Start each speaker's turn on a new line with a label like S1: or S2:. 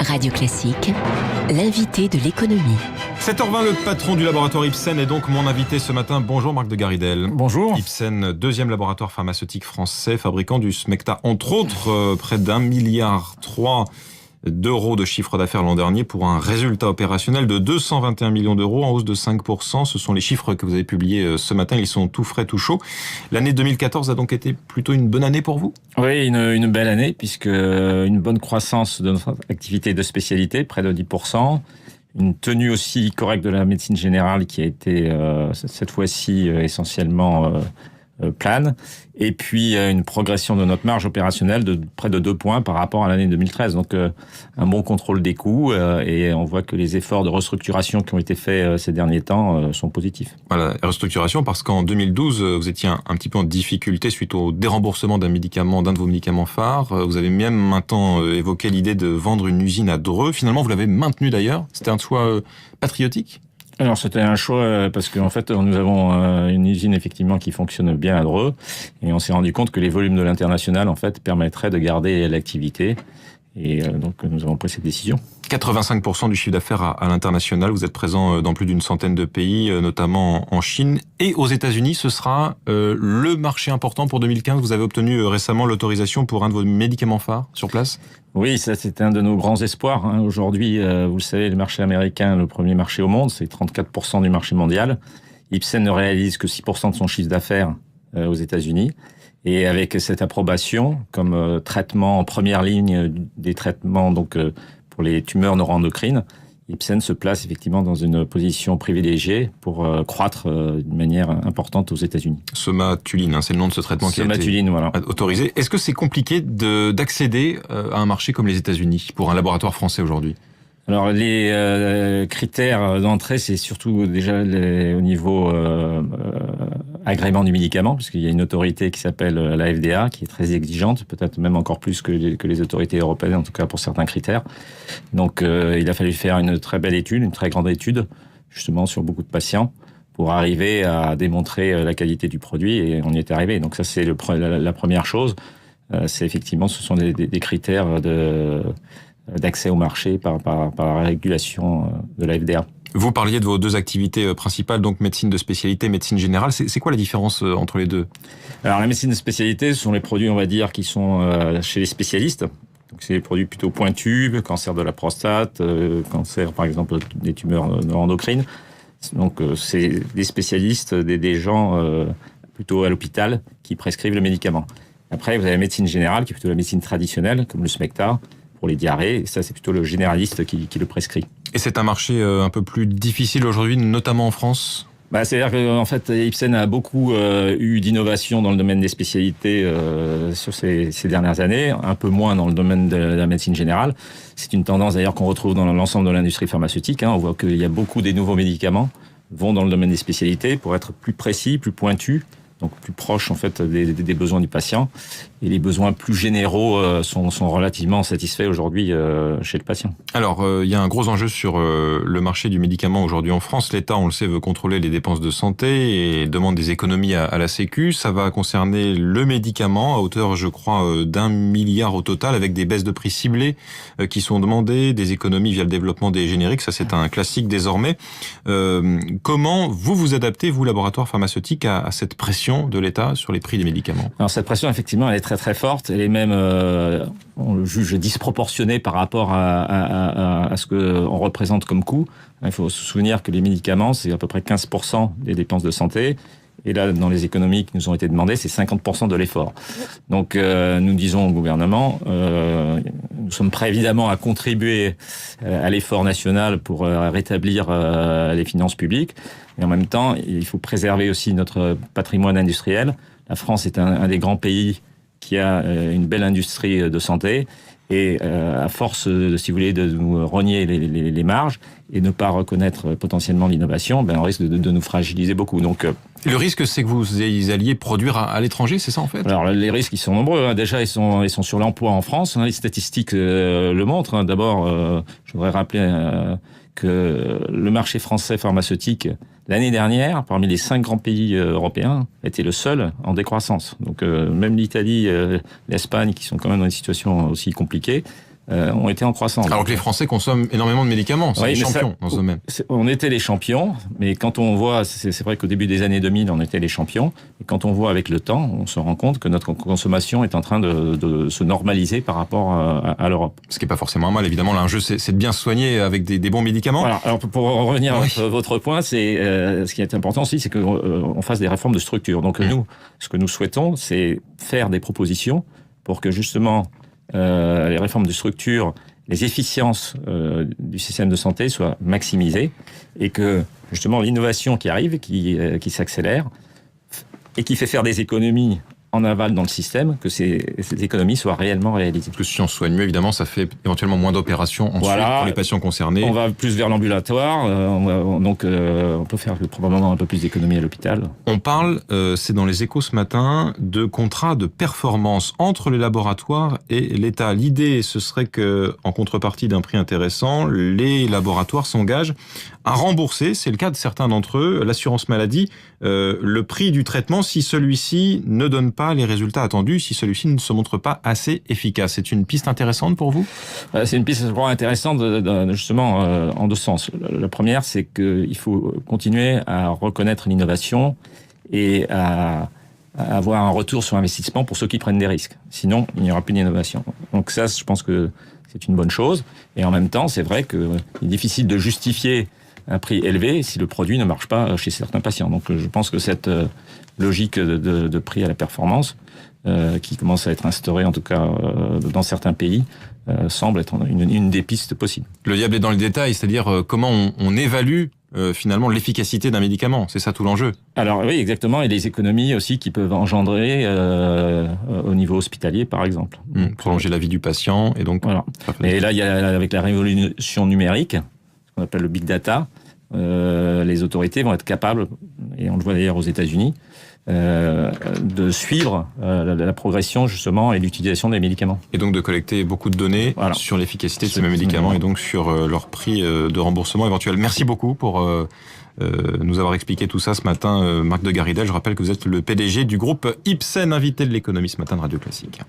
S1: Radio Classique, l'invité de l'économie.
S2: 7h20, le patron du laboratoire Ipsen est donc mon invité ce matin. Bonjour Marc de Garidel.
S3: Bonjour.
S2: Ipsen, deuxième laboratoire pharmaceutique français, fabricant du Smecta, entre autres, près d'1,3 milliard d'euros de chiffre d'affaires l'an dernier pour un résultat opérationnel de 221 millions d'euros en hausse de 5%. Ce sont les chiffres que vous avez publiés ce matin. Ils sont tout frais, tout chauds. L'année 2014 a donc été plutôt une bonne année pour vous ?
S3: Oui, une belle année puisque une bonne croissance de notre activité de spécialité, près de 10%. Une tenue aussi correcte de la médecine générale qui a été cette fois-ci essentiellement plane. Et puis une progression de notre marge opérationnelle de près de 2 points par rapport à l'année 2013. Donc un bon contrôle des coûts et on voit que les efforts de restructuration qui ont été faits ces derniers temps sont positifs.
S2: Voilà, restructuration parce qu'en 2012, vous étiez un petit peu en difficulté suite au déremboursement d'un de vos médicaments phares. Vous avez même un temps évoqué l'idée de vendre une usine à Dreux. Finalement, vous l'avez maintenue d'ailleurs. C'était un choix patriotique ?
S3: Alors c'était un choix parce qu'en fait nous avons une usine effectivement qui fonctionne bien à Dreux et on s'est rendu compte que les volumes de l'international en fait permettraient de garder l'activité et donc nous avons pris cette décision.
S2: 85% du chiffre d'affaires à l'international, vous êtes présent dans plus d'une centaine de pays, notamment en Chine et aux États-Unis. Ce sera le marché important pour 2015. Vous avez obtenu récemment l'autorisation pour un de vos médicaments phares sur place ?
S3: Oui, ça c'est un de nos grands espoirs. Aujourd'hui, vous le savez, le marché américain, le premier marché au monde, c'est 34% du marché mondial. Ipsen ne réalise que 6% de son chiffre d'affaires aux États-Unis. Et avec cette approbation, comme traitement en première ligne des traitements donc pour les tumeurs neuroendocrines, Ipsen se place effectivement dans une position privilégiée pour croître d'une manière importante aux États-Unis.
S2: Somatuline, c'est le nom de ce traitement qui a été
S3: voilà.
S2: autorisé. Est-ce que c'est compliqué d'accéder à un marché comme les États-Unis pour un laboratoire français aujourd'hui ? Alors
S3: les critères d'entrée, c'est surtout déjà au niveau agrément du médicament, puisqu'il y a une autorité qui s'appelle la FDA, qui est très exigeante, peut-être même encore plus que les autorités européennes, en tout cas pour certains critères. Donc il a fallu faire une très belle étude, une très grande étude, justement sur beaucoup de patients, pour arriver à démontrer la qualité du produit, et on y est arrivé. Donc ça, c'est la première chose. C'est effectivement, ce sont des critères d'accès au marché par la régulation de la FDA.
S2: Vous parliez de vos deux activités principales, donc médecine de spécialité, médecine générale. C'est quoi la différence entre les deux ?
S3: Alors la médecine de spécialité, ce sont les produits, on va dire, qui sont chez les spécialistes. Donc c'est des produits plutôt pointus, cancer de la prostate, cancer par exemple des tumeurs neuroendocrines. Donc c'est des spécialistes, des gens plutôt à l'hôpital qui prescrivent le médicament. Après vous avez la médecine générale, qui est plutôt la médecine traditionnelle, comme le Smecta, pour les diarrhées, et ça c'est plutôt le généraliste qui le prescrit. Et
S2: c'est un marché un peu plus difficile aujourd'hui, notamment en France ?
S3: C'est-à-dire qu'en fait, Ipsen a beaucoup eu d'innovation dans le domaine des spécialités sur ces dernières années, un peu moins dans le domaine de la médecine générale. C'est une tendance d'ailleurs qu'on retrouve dans l'ensemble de l'industrie pharmaceutique. On voit qu'il y a beaucoup des nouveaux médicaments vont dans le domaine des spécialités pour être plus précis, plus pointus, donc plus proche en fait des besoins du patient, et les besoins plus généraux sont relativement satisfaits aujourd'hui chez le patient.
S2: Alors il y a un gros enjeu sur le marché du médicament aujourd'hui en France. L'État, on le sait, veut contrôler les dépenses de santé et demande des économies à la Sécu. Ça va concerner le médicament à hauteur, je crois, d'1 milliard au total, avec des baisses de prix ciblées qui sont demandées, des économies via le développement des génériques. Ça, c'est un classique désormais. Comment vous adaptez, vous, laboratoire pharmaceutique, à cette pression de l'État sur les prix des médicaments ?
S3: Alors cette pression, effectivement, elle est très très forte. Elle est même, on le juge disproportionnée par rapport à ce qu'on représente comme coût. Il faut se souvenir que les médicaments, c'est à peu près 15% des dépenses de santé. Et là, dans les économies qui nous ont été demandées, c'est 50% de l'effort. Donc, nous disons au gouvernement, nous sommes prêts évidemment à contribuer à l'effort national pour rétablir les finances publiques. Et en même temps, il faut préserver aussi notre patrimoine industriel. La France est un des grands pays qui a une belle industrie de santé. Et à force, si vous voulez, de nous rogner les marges et ne pas reconnaître potentiellement l'innovation, on risque de nous fragiliser beaucoup. Donc,
S2: le risque, c'est que vous alliez produire à l'étranger, c'est ça en fait ?
S3: Alors les risques, ils sont nombreux. Déjà, ils sont sur l'emploi en France. Les statistiques le montrent. D'abord, je voudrais rappeler que le marché français pharmaceutique, l'année dernière, parmi les 5 grands pays européens, était le seul en décroissance. Donc même l'Italie, l'Espagne, qui sont quand même dans une situation aussi compliquée, ont été en croissance.
S2: Alors que les Français consomment énormément de médicaments, c'est
S3: Oui,
S2: les
S3: mais
S2: champions dans ce domaine.
S3: On était les champions, mais quand on voit, c'est vrai qu'au début des années 2000, on était les champions, et quand on voit avec le temps, on se rend compte que notre consommation est en train de se normaliser par rapport à l'Europe.
S2: Ce qui n'est pas forcément un mal, évidemment. L'enjeu, c'est de bien se soigner avec des bons médicaments.
S3: Voilà. Alors pour revenir
S2: Oui.
S3: à votre point, c'est ce qui est important aussi, c'est qu'on fasse des réformes de structure. Donc nous, ce que nous souhaitons, c'est faire des propositions pour que justement les réformes de structure, les efficiences du système de santé soient maximisées et que justement l'innovation qui arrive, qui s'accélère et qui fait faire des économies en aval dans le système, que ces économies soient réellement réalisées.
S2: Parce que si on se soigne mieux, évidemment, ça fait éventuellement moins d'opérations ensuite
S3: Voilà.
S2: pour les patients concernés.
S3: On va plus vers l'ambulatoire, donc on peut faire probablement un peu plus d'économies à l'hôpital.
S2: On parle, c'est dans les Échos ce matin, de contrats de performance entre les laboratoires et l'État. L'idée, ce serait que, en contrepartie d'un prix intéressant, les laboratoires s'engagent à rembourser, c'est le cas de certains d'entre eux, l'assurance maladie, le prix du traitement si celui-ci ne donne pas les résultats attendus, si celui-ci ne se montre pas assez efficace. C'est une piste intéressante pour vous ?
S3: C'est une piste, je crois, intéressante justement en deux sens. La première, c'est qu'il faut continuer à reconnaître l'innovation et à avoir un retour sur investissement pour ceux qui prennent des risques. Sinon, il n'y aura plus d'innovation. Donc ça, je pense que c'est une bonne chose. Et en même temps, c'est vrai qu'il est difficile de justifier un prix élevé si le produit ne marche pas chez certains patients. Donc je pense que cette logique de prix à la performance, qui commence à être instaurée en tout cas dans certains pays, semble être une des pistes possibles.
S2: Le diable est dans le détail, c'est-à-dire comment on évalue finalement l'efficacité d'un médicament. C'est ça tout l'enjeu.
S3: Alors oui, exactement, et les économies aussi qui peuvent engendrer au niveau hospitalier, par exemple.
S2: Prolonger la vie du patient et donc...
S3: Voilà. Et là, il y a, avec la révolution numérique, ce qu'on appelle le big data, les autorités vont être capables, et on le voit d'ailleurs aux États-Unis, de suivre la progression justement et l'utilisation des médicaments.
S2: Et donc de collecter beaucoup de données
S3: Voilà.
S2: sur l'efficacité de ces mêmes médicaments et donc sur leur prix de remboursement éventuel. Merci beaucoup pour nous avoir expliqué tout ça ce matin, Marc de Garidel. Je rappelle que vous êtes le PDG du groupe Ipsen, invité de l'économie ce matin de Radio Classique.